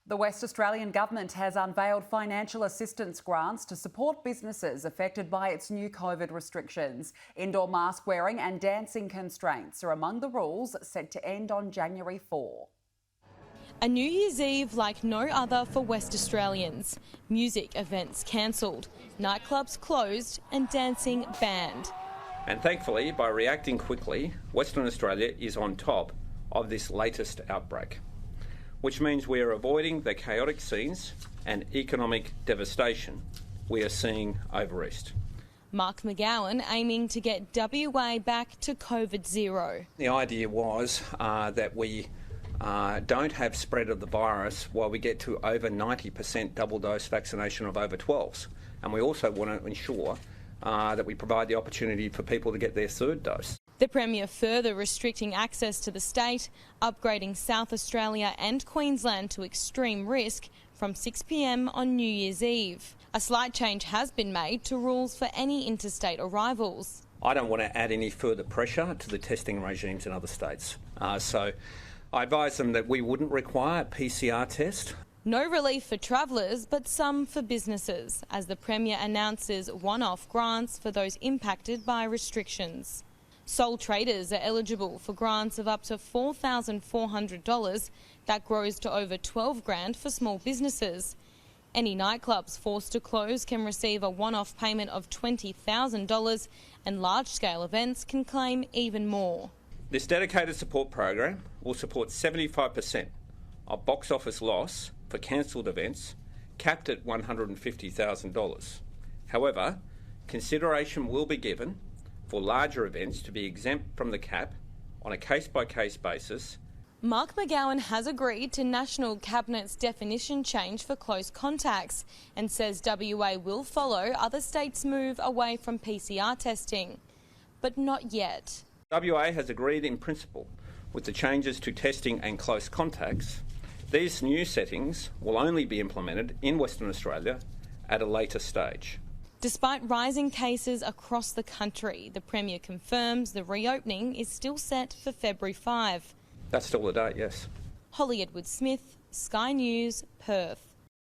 The West Australian Government has unveiled financial assistance grants to support businesses affected by its new COVID restrictions. Indoor mask wearing and dancing constraints are among the rules set to end on January 4. A New Year's Eve like no other for West Australians. Music events cancelled, nightclubs closed and dancing banned. And thankfully, by reacting quickly, Western Australia is on top of this latest outbreak, which means we are avoiding the chaotic scenes and economic devastation we are seeing over East. Mark McGowan aiming to get WA back to COVID zero. The idea was that we don't have spread of the virus while we get to over 90% double dose vaccination of over 12s. And we also want to ensure that we provide the opportunity for people to get their third dose. The Premier further restricting access to the state, upgrading South Australia and Queensland to extreme risk from 6 p.m. on New Year's Eve. A slight change has been made to rules for any interstate arrivals. I don't want to add any further pressure to the testing regimes in other states. So I advise them that we wouldn't require a PCR test. No relief for travellers, but some for businesses, as the Premier announces one-off grants for those impacted by restrictions. Sole traders are eligible for grants of up to $4,400. That grows to over $12,000 for small businesses. Any nightclubs forced to close can receive a one-off payment of $20,000, and large-scale events can claim even more. This dedicated support program will support 75% of box office loss for cancelled events, capped at $150,000. However, consideration will be given for larger events to be exempt from the cap on a case-by-case basis. Mark McGowan has agreed to National Cabinet's definition change for close contacts and says WA will follow other states' move away from PCR testing. But not yet. WA has agreed in principle with the changes to testing and close contacts. These new settings will only be implemented in Western Australia at a later stage. Despite rising cases across the country, the Premier confirms the reopening is still set for February 5. That's still the date, yes. Holly Edwards-Smith, Sky News, Perth.